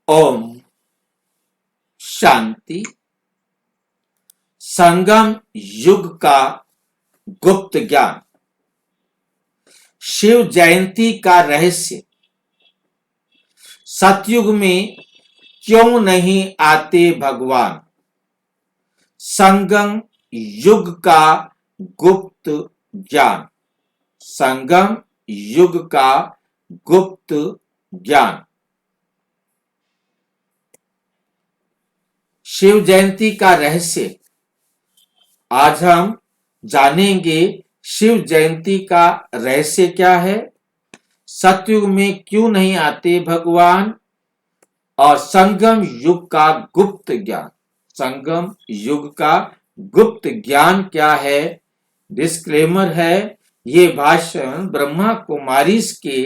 ओम शांति। संगम युग का गुप्त ज्ञान। शिव जयंती का रहस्य। सतयुग में क्यों नहीं आते भगवान? संगम युग का गुप्त ज्ञान। संगम युग का गुप्त ज्ञान। शिव जयंती का रहस्य आज हम जानेंगे। शिव जयंती का रहस्य क्या है, सतयुग में क्यों नहीं आते भगवान, और संगम युग का गुप्त ज्ञान। संगम युग का गुप्त ज्ञान क्या है? डिस्क्लेमर है, ये भाषण ब्रह्मा कुमारीज के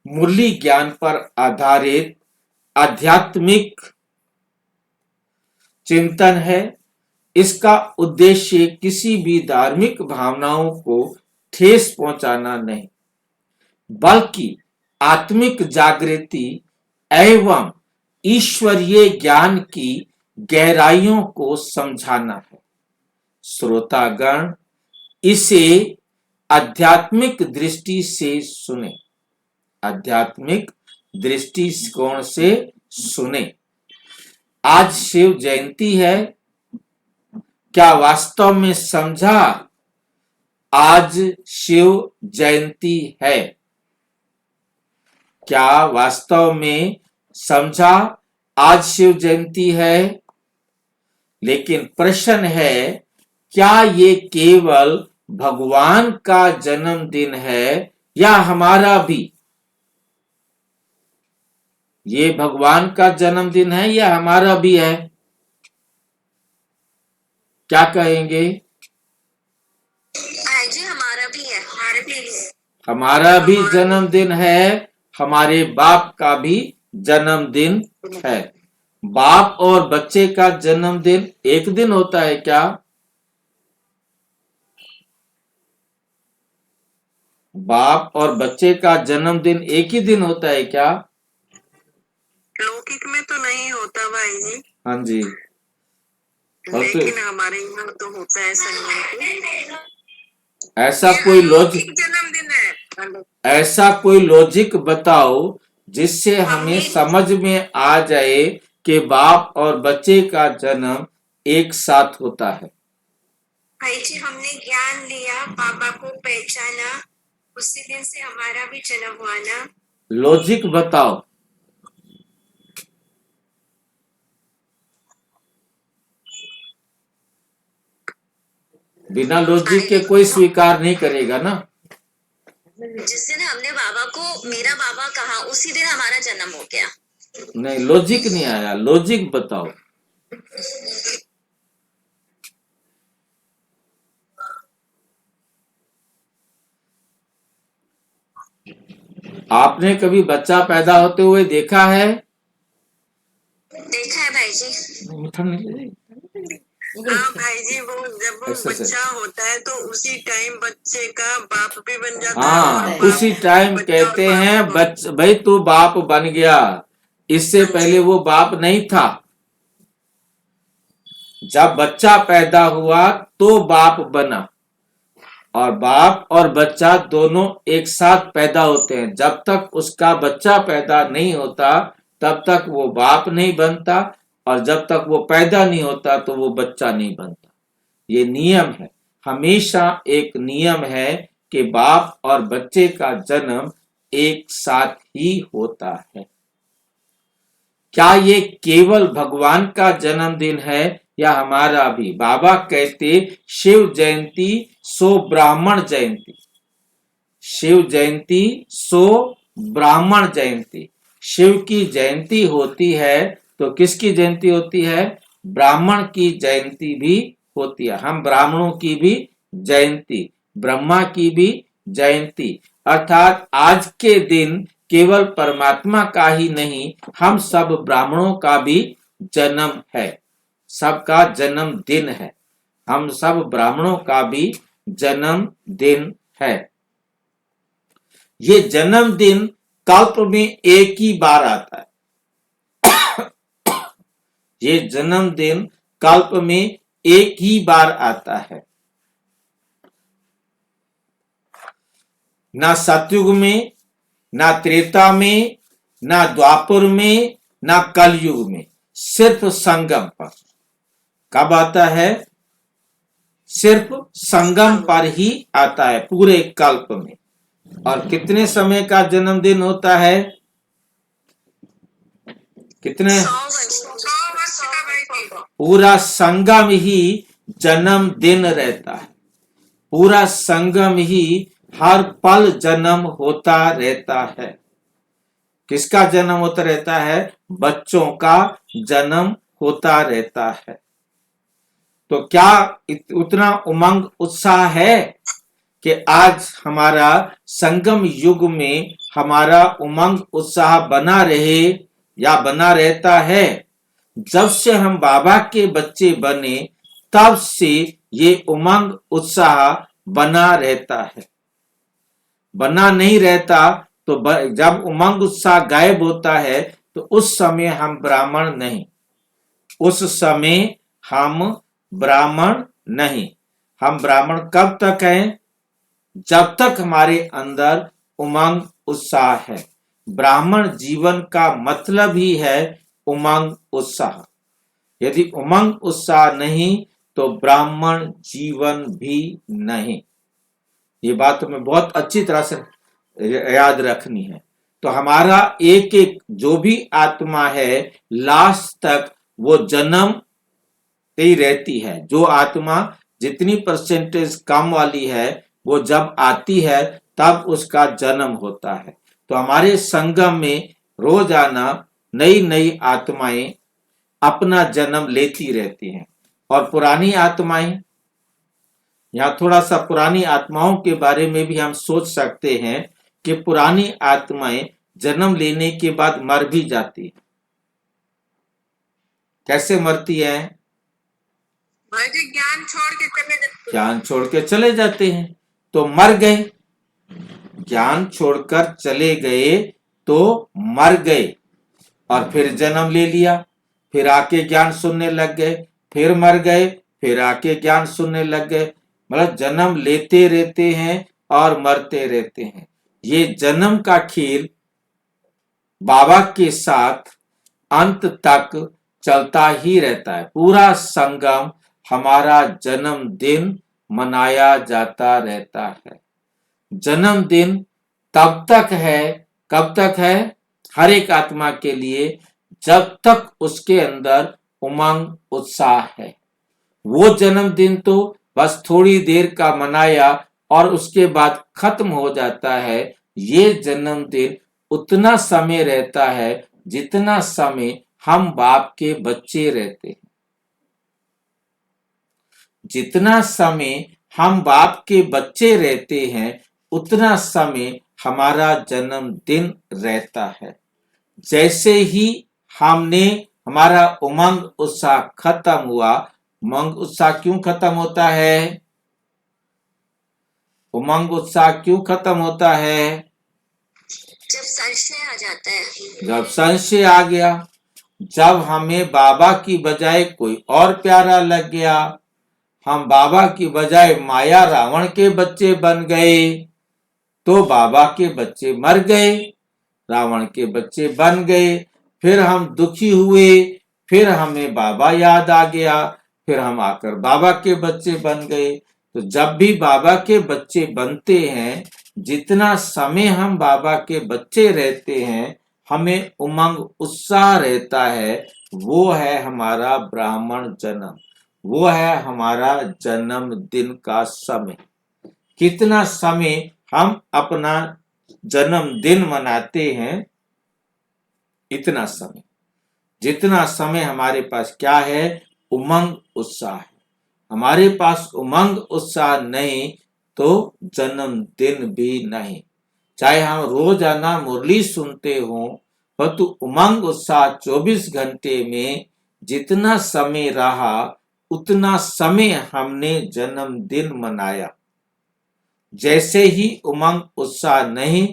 मुरली ज्ञान पर आधारित आध्यात्मिक चिंतन है। इसका उद्देश्य किसी भी धार्मिक भावनाओं को ठेस पहुंचाना नहीं, बल्कि आत्मिक जागृति एवं ईश्वरीय ज्ञान की गहराइयों को समझाना है। श्रोतागण इसे आध्यात्मिक दृष्टि से सुने, आध्यात्मिक दृष्टिकोण से सुने। आज शिव जयंती है, क्या वास्तव में समझा आज शिव जयंती है? क्या वास्तव में समझा आज शिव जयंती है? लेकिन प्रश्न है, क्या ये केवल भगवान का जन्मदिन है या हमारा भी? ये भगवान का जन्मदिन है या हमारा भी है? क्या कहेंगे? जी हमारा भी है, हमारा भी जन्मदिन है, हमारे बाप का भी जन्मदिन है। बाप और बच्चे का जन्मदिन एक दिन होता है क्या? बाप और बच्चे का जन्मदिन एक ही दिन होता है क्या? लौकिक में तो नहीं होता भाई जी। हाँ जी, लेकिन हमारे यहाँ तो होता है संगम। ऐसा कोई लॉजिक, जन्मदिन है, ऐसा कोई लॉजिक बताओ जिससे हमें समझ में आ जाए कि बाप और बच्चे का जन्म एक साथ होता है। भाई जी हमने ज्ञान लिया, बाबा को पहचाना, उसी दिन से हमारा भी जन्म हुआ ना। लॉजिक बताओ। बिना लॉजिक के कोई स्वीकार नहीं करेगा ना। जिस दिन हमने बाबा को मेरा बाबा कहा, उसी दिन हमारा जन्म हो गया। नहीं, लॉजिक नहीं आया, लॉजिक बताओ। आपने कभी बच्चा पैदा होते हुए देखा है? देखा है भाई जी। मीठा नहीं। हाँ भाई जी, वो जब वो बच्चा होता है तो उसी टाइम बच्चे का बाप भी बन जाता है। हाँ, उसी टाइम कहते हैं भाई तू बाप बन गया। इससे पहले वो बाप नहीं था। जब बच्चा पैदा हुआ तो बाप बना, और बाप और बच्चा दोनों एक साथ पैदा होते हैं। जब तक उसका बच्चा पैदा नहीं होता तब तक वो बाप नहीं बनता, और जब तक वो पैदा नहीं होता तो वो बच्चा नहीं बनता। ये नियम है, हमेशा एक नियम है कि बाप और बच्चे का जन्म एक साथ ही होता है। क्या ये केवल भगवान का जन्मदिन है या हमारा भी? बाबा कहते शिव जयंती सो ब्राह्मण जयंती। शिव जयंती सो ब्राह्मण जयंती। शिव की जयंती होती है तो किसकी जयंती होती है? ब्राह्मण की जयंती भी होती है। हम ब्राह्मणों की भी जयंती, ब्रह्मा की भी जयंती, अर्थात आज के दिन केवल परमात्मा का ही नहीं, हम सब ब्राह्मणों का भी जन्म है, सबका जन्म दिन है। हम सब ब्राह्मणों का भी जन्म दिन है। ये जन्मदिन कल्प में एक ही बार आता है, ये जन्मदिन कल्प में एक ही बार आता है। ना सतयुग में, ना त्रेता में, ना द्वापर में, ना कलयुग में, सिर्फ संगम पर। कब आता है? सिर्फ संगम पर ही आता है, पूरे कल्प में। और कितने समय का जन्मदिन होता है? कितने? 100 वर्ष का भाई जी। पूरा संगम ही जन्मदिन रहता है। पूरा संगम ही हर पल जन्म होता रहता है। किसका जन्म होता रहता है? बच्चों का जन्म होता रहता है। तो क्या उतना उमंग उत्साह है कि आज हमारा संगम युग में हमारा उमंग उत्साह बना रहे या बना रहता है? जब से हम बाबा के बच्चे बने तब से ये उमंग उत्साह बना रहता है। बना नहीं रहता तो जब उमंग उत्साह गायब होता है तो उस समय हम ब्राह्मण नहीं, उस समय हम ब्राह्मण नहीं। हम ब्राह्मण कब तक हैं? जब तक हमारे अंदर उमंग उत्साह है। ब्राह्मण जीवन का मतलब ही है उमंग उत्साह। यदि उमंग उत्साह नहीं तो ब्राह्मण जीवन भी नहीं। ये बात हमें बहुत अच्छी तरह से याद रखनी है। तो हमारा एक एक जो भी आत्मा है लास्ट तक वो जन्म ही रहती है। जो आत्मा जितनी परसेंटेज कम वाली है वो जब आती है तब उसका जन्म होता है। तो हमारे संगम में रोजाना नई नई आत्माएं अपना जन्म लेती रहती हैं। और पुरानी आत्माएं, यहाँ थोड़ा सा पुरानी आत्माओं के बारे में भी हम सोच सकते हैं कि पुरानी आत्माएं जन्म लेने के बाद मर भी जाती हैं। कैसे मरती हैं? भाई जी ज्ञान छोड़ के चले जाते। ज्ञान छोड़ के चले जाते हैं तो मर गए। ज्ञान छोड़कर चले गए तो मर गए और फिर जन्म ले लिया, फिर आके ज्ञान सुनने लग गए, फिर मर गए, फिर आके ज्ञान सुनने लग गए। मतलब जन्म लेते रहते हैं और मरते रहते हैं। ये जन्म का खेल बाबा के साथ अंत तक चलता ही रहता है। पूरा संगम हमारा जन्मदिन मनाया जाता रहता है। जन्मदिन तब तक है, कब तक है? हर एक आत्मा के लिए जब तक उसके अंदर उमंग उत्साह है। वो जन्मदिन तो बस थोड़ी देर का मनाया और उसके बाद खत्म हो जाता है। ये जन्मदिन उतना समय रहता है जितना समय हम बाप के बच्चे रहते हैं। जितना समय हम बाप के बच्चे रहते हैं उतना समय हमारा जन्मदिन रहता है। जैसे ही हमारा उमंग उत्साह खत्म हुआ। उमंग उत्साह क्यों खत्म होता है? उमंग उत्साह क्यों खत्म होता है? जब संशय आ जाता है। जब संशय आ गया, जब हमें बाबा की बजाय कोई और प्यारा लग गया, हम बाबा की बजाय माया रावण के बच्चे बन गए, तो बाबा के बच्चे मर गए, रावण के बच्चे बन गए। फिर हम दुखी हुए, फिर हमें बाबा याद आ गया, फिर हम आकर बाबा के बच्चे बन गए। तो जब भी बाबा के बच्चे बनते हैं, जितना समय हम बाबा के बच्चे रहते हैं, हमें उमंग उत्साह रहता है। वो है हमारा ब्राह्मण जन्म, वो है हमारा जन्मदिन का समय। कितना समय हम अपना जन्मदिन मनाते हैं, इतना समय। जितना समय हमारे पास क्या है? उमंग उत्साह है। हमारे पास उमंग उत्साह नहीं तो जन्मदिन भी नहीं। चाहे हम रोजाना मुरली सुनते हो, परंतु उमंग उत्साह 24 घंटे में जितना समय रहा उतना समय हमने जन्मदिन मनाया। जैसे ही उमंग उत्साह नहीं,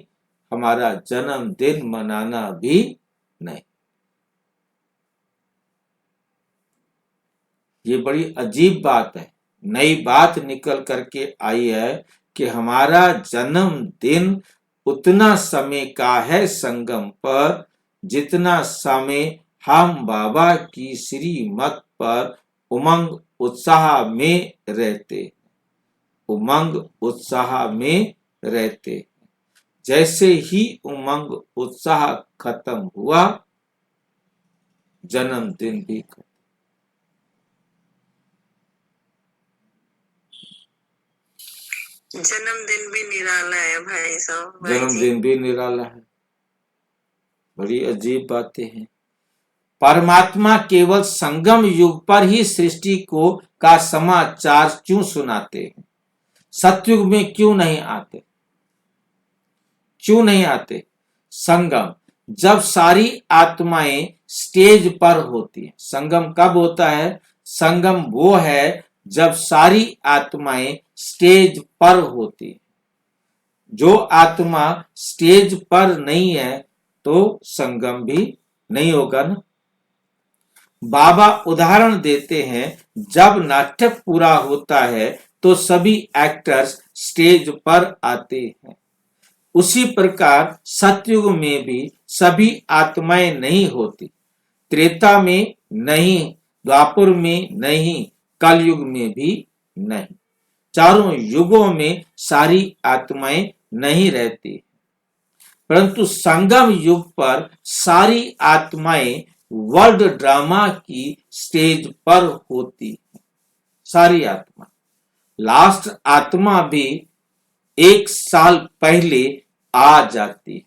हमारा जन्मदिन मनाना भी नहीं। ये बड़ी अजीब बात है, नई बात निकल करके आई है कि हमारा जन्मदिन उतना समय का है संगम पर जितना समय हम बाबा की श्रीमत पर उमंग उत्साह में रहते, उमंग उत्साह में रहते। जैसे ही उमंग उत्साह खत्म हुआ, जन्मदिन भी खत्म। जन्मदिन भी निराला है भाई साहब, भाई जी। जन्मदिन भी निराला है। बड़ी अजीब बातें हैं। परमात्मा केवल संगम युग पर ही सृष्टि को का समाचार क्यों सुनाते हैं? सतयुग में क्यों नहीं आते? क्यों नहीं आते? संगम, जब सारी आत्माएं स्टेज पर होती हैं। संगम कब होता है? संगम वो है जब सारी आत्माएं स्टेज पर होती हैं। जो आत्मा स्टेज पर नहीं है तो संगम भी नहीं होगा ना। बाबा उदाहरण देते हैं, जब नाटक पूरा होता है तो सभी एक्टर्स स्टेज पर आते हैं। उसी प्रकार सतयुग में भी सभी आत्माएं नहीं होती, त्रेता में नहीं, द्वापर में नहीं, कलयुग में भी नहीं। चारों युगों में सारी आत्माएं नहीं रहती, परंतु संगम युग पर सारी आत्माएं वर्ल्ड ड्रामा की स्टेज पर होती है। सारी आत्मा, लास्ट आत्मा भी 1 साल पहले आ जाती है।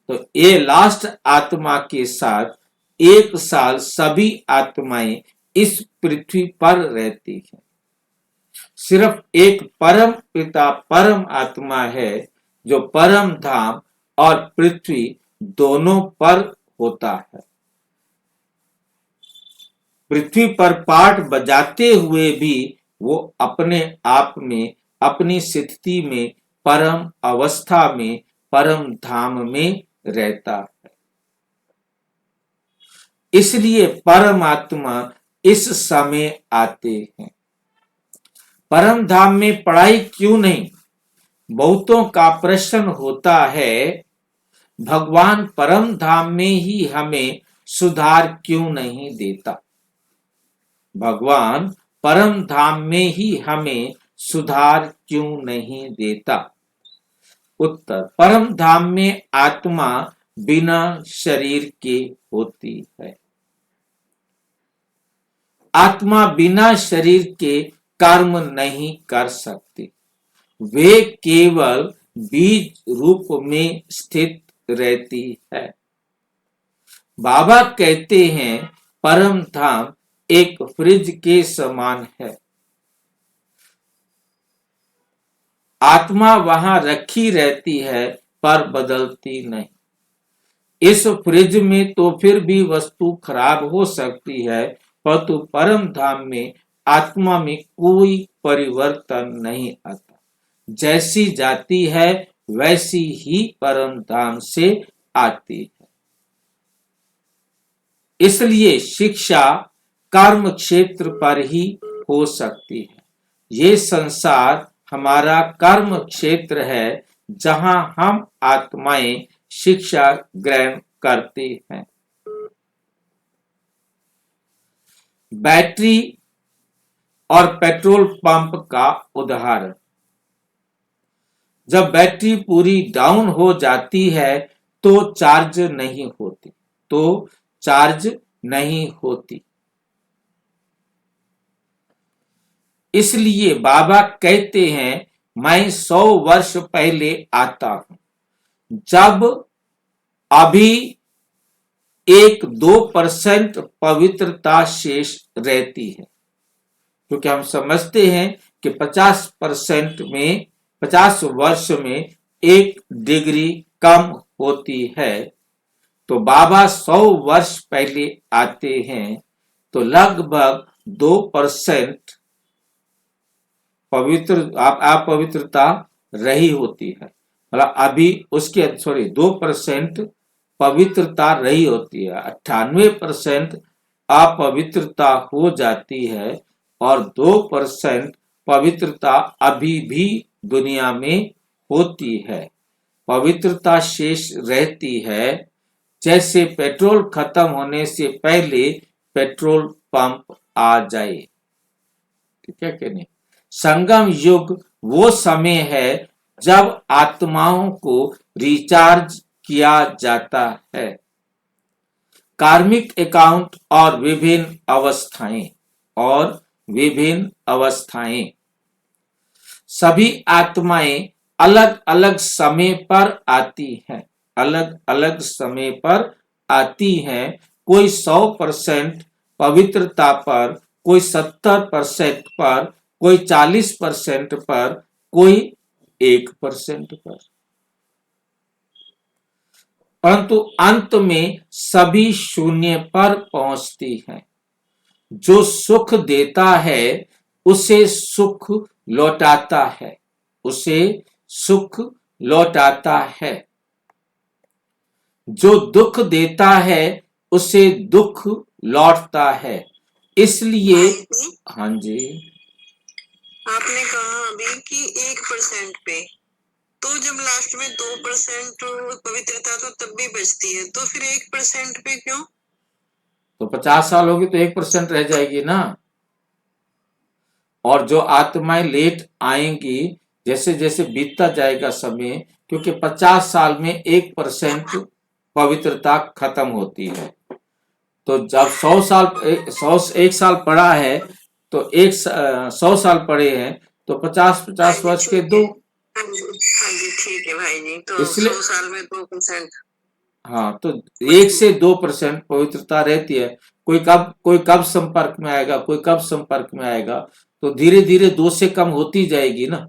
तो ये लास्ट आत्मा के साथ 1 साल सभी आत्माएं इस पृथ्वी पर रहती है। सिर्फ एक परम पिता परम आत्मा है जो परम धाम और पृथ्वी दोनों पर होता है। पृथ्वी पर पाठ बजाते हुए भी वो अपने आप में, अपनी स्थिति में, परम अवस्था में, परम धाम में रहता है। इसलिए परमात्मा इस समय आते हैं। परम धाम में पढ़ाई क्यों नहीं? बहुतों का प्रश्न होता है, भगवान परम धाम में ही हमें सुधार क्यों नहीं देता? भगवान परम धाम में ही हमें सुधार क्यों नहीं देता? उत्तर, परम धाम में आत्मा बिना शरीर के होती है। आत्मा बिना शरीर के कर्म नहीं कर सकती, वे केवल बीज रूप में स्थित रहती है। बाबा कहते हैं, परम धाम एक फ्रिज के समान है। आत्मा वहां रखी रहती है पर बदलती नहीं। इस फ्रिज में तो फिर भी वस्तु खराब हो सकती है, परंतु परम धाम में आत्मा में कोई परिवर्तन नहीं आता। जैसी जाती है वैसी ही परम धाम से आती है। इसलिए शिक्षा कर्म क्षेत्र पर ही हो सकती है। ये संसार हमारा कर्म क्षेत्र है जहां हम आत्माएं शिक्षा ग्रहण करते हैं। बैटरी और पेट्रोल पंप का उदाहरण, जब बैटरी पूरी डाउन हो जाती है तो चार्ज नहीं होती। इसलिए बाबा कहते हैं, मैं 100 वर्ष पहले आता हूं, जब अभी 1-2% पवित्रता शेष रहती है, क्योंकि हम समझते हैं कि 50% में 50 वर्ष में 1 डिग्री कम होती है। तो बाबा 100 वर्ष पहले आते हैं तो लगभग 2% अपवित्रता रही होती है। मतलब अभी उसके 2% पवित्रता रही होती है, 98% अपवित्रता हो जाती है और 2% पवित्रता अभी भी दुनिया में होती है। पवित्रता शेष रहती है, जैसे पेट्रोल खत्म होने से पहले पेट्रोल पंप आ जाए। ठीक है कि नहीं? संगम युग वो समय है जब आत्माओं को रिचार्ज किया जाता है। कार्मिक अकाउंट और विभिन्न अवस्थाएं सभी आत्माएं अलग अलग समय पर आती हैं। अलग अलग समय पर आती हैं। कोई 100% पवित्रता पर, कोई 70% पर, कोई 40% पर, कोई 1% पर, परंतु अंत में सभी शून्य पर पहुंचती हैं। जो सुख देता है उसे सुख लौटाता है, उसे सुख लौटाता है। जो दुख देता है उसे दुख लौटता है। इसलिए हाँ जी, आपने कहा अभी कि 1% पे, तो जब लास्ट में 2% पवित्रता तो तब भी बचती है, तो फिर 1% पे क्यों? तो 50 साल होगी तो 1% रह जाएगी ना। और जो आत्माएं लेट आएंगी, जैसे जैसे बीतता जाएगा समय, क्योंकि 50 साल में 1% पवित्रता खत्म होती है। तो जब 100 साल पड़ा है तो 100 साल पड़े हैं तो 50-50 वर्ष के दो। हाँ जी ठीक है भाई जी। तो इसलिए 100 साल में 2%। हाँ, तो 1 से 2% पवित्रता रहती है। कोई कब संपर्क में आएगा, कोई कब संपर्क में आएगा, तो धीरे धीरे 2 से कम होती जाएगी ना।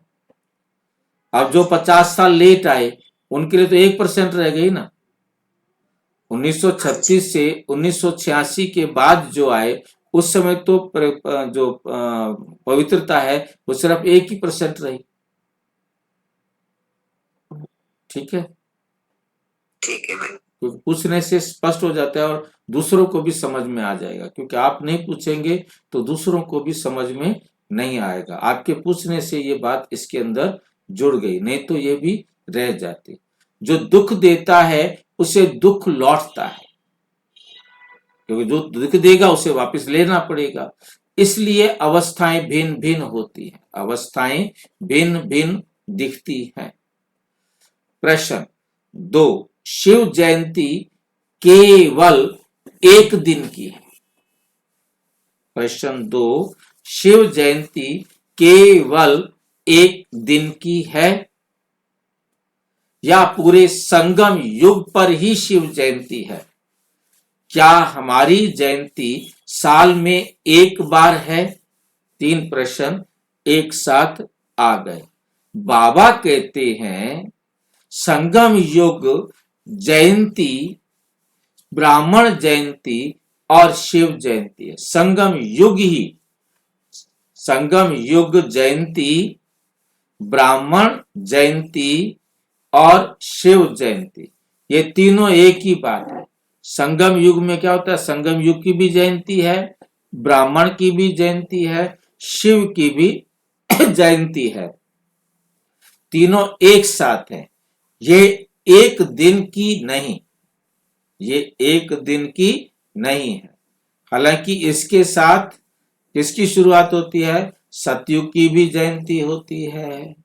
अब जो 50 साल लेट आए उनके लिए तो 1% रह गई ना। 1936 से 1986 के बाद जो आए उस समय तो जो पवित्रता है वो सिर्फ 1% रही। ठीक है, ठीक है भाई। क्योंकि पूछने से स्पष्ट हो जाता है और दूसरों को भी समझ में आ जाएगा। क्योंकि आप नहीं पूछेंगे तो दूसरों को भी समझ में नहीं आएगा। आपके पूछने से ये बात इसके अंदर जुड़ गई, नहीं तो ये भी रह जाती। जो दुख देता है उसे दुख लौटता है, क्योंकि जो दुख देगा उसे वापस लेना पड़ेगा। इसलिए अवस्थाएं भिन्न भिन्न होती हैं, अवस्थाएं भिन्न भिन्न दिखती हैं। प्रश्न 2, शिव जयंती केवल एक दिन की है। प्रश्न 2, शिव जयंती केवल एक दिन की है या पूरे संगम युग पर ही शिव जयंती है? क्या हमारी जयंती साल में एक बार है? 3 प्रश्न एक साथ आ गए। बाबा कहते हैं संगम युग जयंती ब्राह्मण जयंती और शिव जयंती है। संगम युग जयंती, ब्राह्मण जयंती और शिव जयंती, ये तीनों एक ही बात है। संगम युग में क्या होता है? संगम युग की भी जयंती है, ब्राह्मण की भी जयंती है, शिव की भी जयंती है। तीनों एक साथ हैं। ये एक दिन की नहीं, ये एक दिन की नहीं है। हालांकि इसके साथ किसकी शुरुआत होती है? सतयुग की भी जयंती होती है,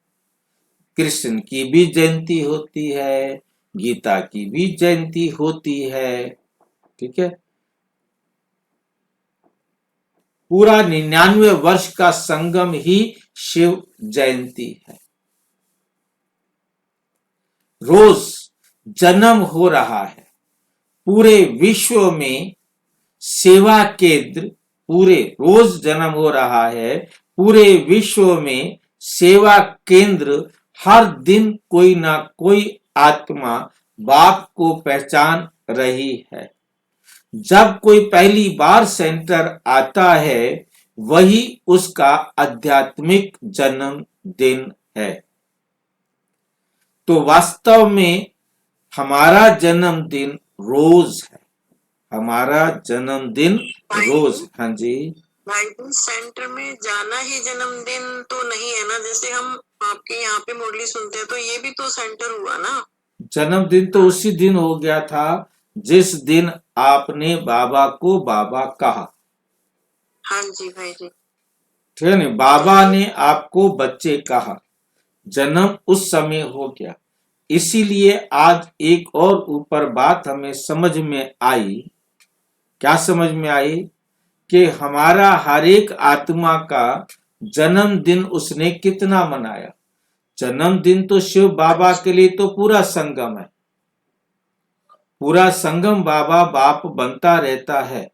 कृष्ण की भी जयंती होती है, गीता की भी जयंती होती है। ठीक है, पूरा 99 वर्ष का संगम ही शिव जयंती है। रोज जन्म हो रहा है पूरे विश्व में सेवा केंद्र, रोज जन्म हो रहा है पूरे विश्व में सेवा केंद्र। हर दिन कोई ना कोई आत्मा बाप को पहचान रही है। जब कोई पहली बार सेंटर आता है वही उसका आध्यात्मिक जन्मदिन है। तो वास्तव में हमारा जन्मदिन रोज है। हमारा जन्मदिन रोज। हाँ जी। भाई जी, सेंटर में जाना ही जन्मदिन तो नहीं है ना, जैसे हम आपके यहाँ पे मुरली सुनते हैं तो ये भी तो सेंटर हुआ ना। जन्मदिन तो उसी दिन हो गया था जिस दिन आपने बाबा को बाबा कहा। हाँ जी भाई जी। ठीक है नहीं, बाबा ने आपको बच्चे कहा, जन्म उस समय हो गया। इसीलिए आज एक और ऊपर बात हमें समझ में आई। क्या समझ में आई? कि हमारा हर एक आत्मा का जन्मदिन उसने कितना मनाया। जन्मदिन तो शिव बाबा के लिए तो पूरा संगम है, पूरा संगम बाबा बाप बनता रहता है।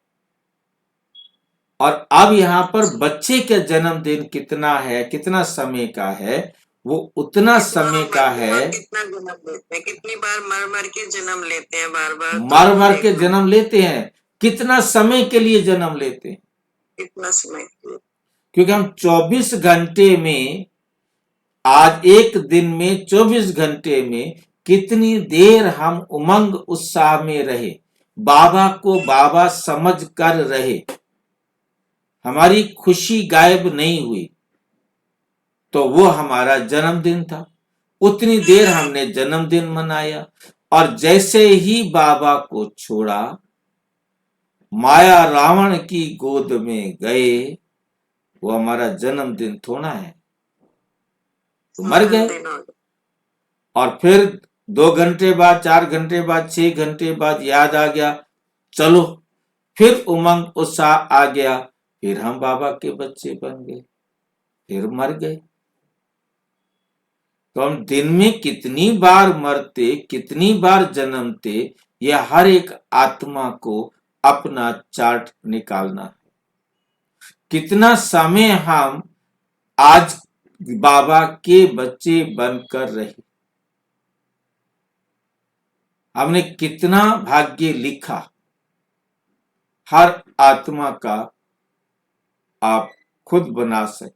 और अब यहाँ पर बच्चे का जन्मदिन कितना है, कितना समय का है, वो उतना समय का है। कितना जन्म लेते हैं, कितनी बार मर मर के जन्म लेते हैं, बार बार मर मर के जन्म लेते हैं, कितना समय के लिए जन्म लेते हैं, कितना समय। क्योंकि हम 24 घंटे में, आज एक दिन में 24 घंटे में कितनी देर हम उमंग उत्साह में रहे, बाबा को बाबा समझ कर रहे, हमारी खुशी गायब नहीं हुई, तो वो हमारा जन्मदिन था। उतनी देर हमने जन्मदिन मनाया। और जैसे ही बाबा को छोड़ा, माया रावण की गोद में गए, वो हमारा जन्मदिन थोड़ा है, तो मर गए। और फिर 2 घंटे बाद, 4 घंटे बाद, 6 घंटे बाद याद आ गया, चलो, फिर उमंग उत्साह आ गया, फिर हम बाबा के बच्चे बन गए, फिर मर गए। तो हम दिन में कितनी बार मरते, कितनी बार जन्मते, यह हर एक आत्मा को अपना चार्ट निकालना है। कितना समय हम आज बाबा के बच्चे बनकर रहे, हमने कितना भाग्य लिखा, हर आत्मा का आप खुद बना सकते।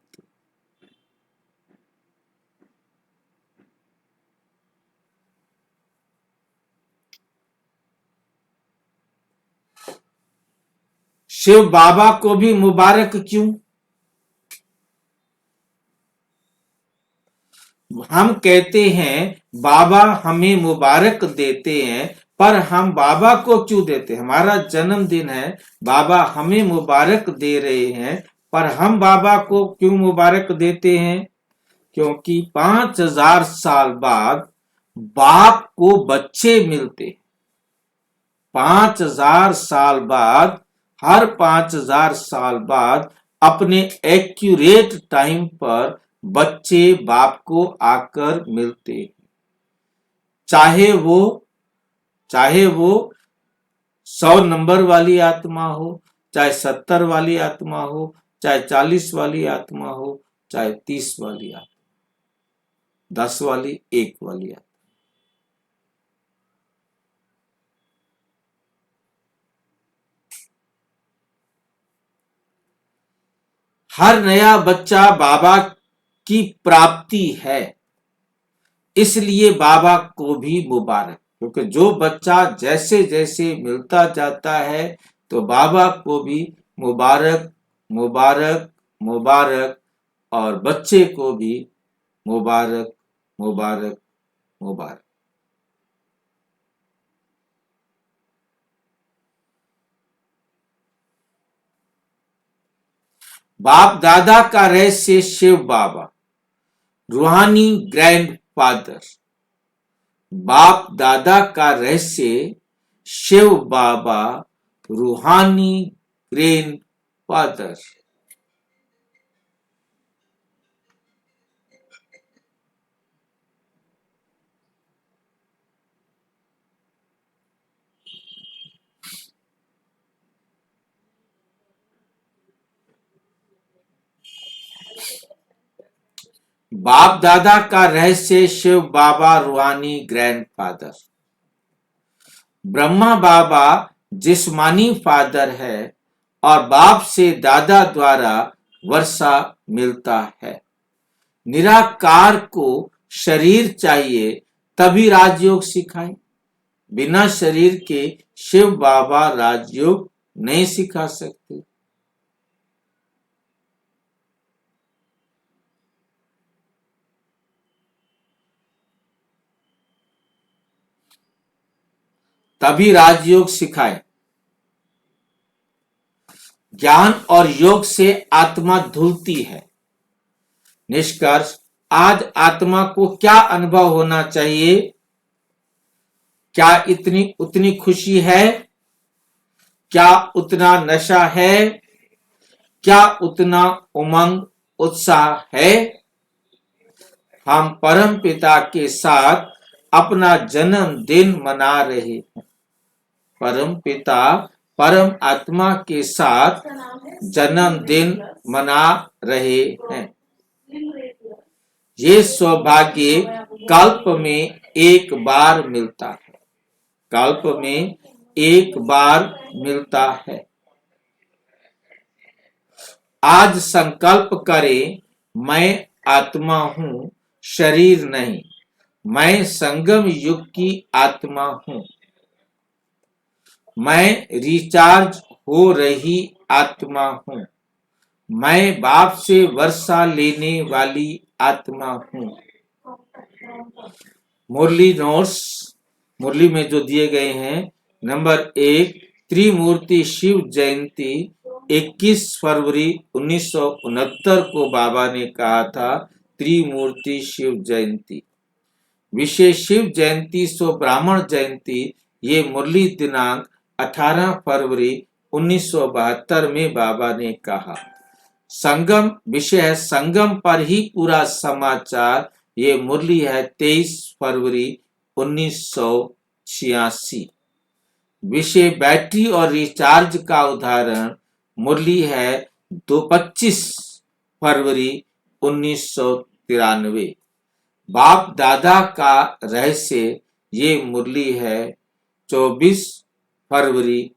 शिव बाबा को भी मुबारक क्यों? हम कहते हैं बाबा हमें मुबारक देते हैं, पर हम बाबा को क्यों देते? हमारा जन्मदिन है, बाबा हमें मुबारक दे रहे हैं, पर हम बाबा को क्यों मुबारक देते हैं? क्योंकि 5000 साल बाद बाप को बच्चे मिलते, 5000 साल बाद, हर 5000 साल बाद अपने एक्यूरेट टाइम पर बच्चे बाप को आकर मिलते, चाहे वो 100 नंबर वाली आत्मा हो, चाहे 70 वाली आत्मा हो, चाहे 40 वाली आत्मा हो, चाहे 30 वाली आत्मा, 10 वाली, 1 वाली आत्मा। हर नया बच्चा बाबा की प्राप्ति है, इसलिए बाबा को भी मुबारक। क्योंकि जो बच्चा जैसे जैसे मिलता जाता है, तो बाबा को भी मुबारक मुबारक मुबारक, और बच्चे को भी मुबारक मुबारक मुबारक। बाप दादा का रहस्य शिव बाबा, रूहानी ग्रैंड फादर। बाप दादा का रहस्य शिव बाबा, रूहानी ग्रैंड फादर। बाप दादा का रहस्य शिव बाबा, रूहानी ग्रैंड फादर। ब्रह्मा बाबा जिस्मानी फादर है, और बाप से दादा द्वारा वर्षा मिलता है। निराकार को शरीर चाहिए, तभी राजयोग सिखाए। बिना शरीर के शिव बाबा राजयोग नहीं सिखा सकते। तभी राजयोग सिखाए। ज्ञान और योग से आत्मा धुलती है। निष्कर्ष, आज आत्मा को क्या अनुभव होना चाहिए? क्या उतनी खुशी है? क्या उतना नशा है? क्या उतना उमंग उत्साह है? हम परम पिता के साथ अपना जन्मदिन मना रहे हैं। परम पिता परम आत्मा के साथ जन्मदिन मना रहे हैं। ये सौभाग्य कल्प में एक बार मिलता है। कल्प में एक बार मिलता है। आज संकल्प करें, मैं आत्मा हूं, शरीर नहीं। मैं संगम युग की आत्मा हूं। मैं रिचार्ज हो रही आत्मा हूं। मैं बाप से वर्षा लेने वाली आत्मा हूं। मुरली नोट्स, मुरली में जो दिए गए हैं। नंबर 1, त्रिमूर्ति शिव जयंती 21 फरवरी 1969 को बाबा ने कहा था, त्रिमूर्ति शिव जयंती। विशेष शिव जयंती सो ब्राह्मण जयंती, ये मुरली दिनांक 18 फरवरी 1972 में बाबा ने कहा। संगम विषय है संगम पर ही पूरा समाचार, ये मुरली है 23 फरवरी 1986। विषय बैटरी और रिचार्ज का उदाहरण, मुरली है 25 फरवरी 1993। बाप दादा का रहस्य, ये मुरली है 24 फरवरी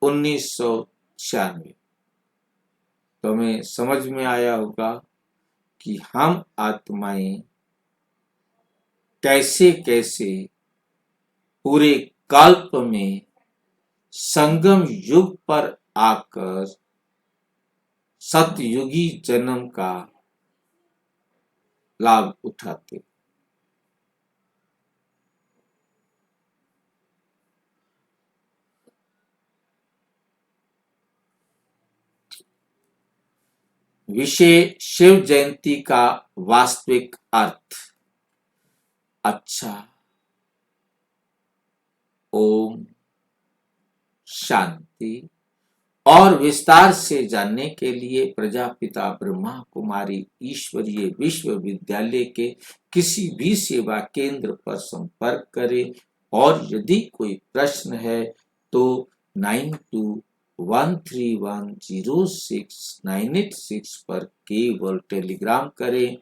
1996। तो हमें समझ में आया होगा कि हम आत्माएं कैसे कैसे पूरे कल्प में संगम युग पर आकर सतयुगी जन्म का लाभ उठाते। विषय शिव जयंती का वास्तविक अर्थ। अच्छा, ओम शांति। और विस्तार से जानने के लिए प्रजापिता ब्रह्मा कुमारी ईश्वरीय विश्वविद्यालय के किसी भी सेवा केंद्र पर संपर्क करें। और यदि कोई प्रश्न है तो 9213106986 पर केवल टेलीग्राम करें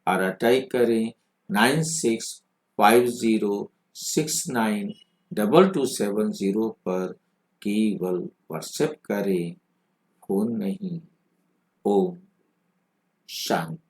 और अटाई करें 9650692270 पर केवल व्हाट्सएप करें, फोन नहीं। ओम शांति।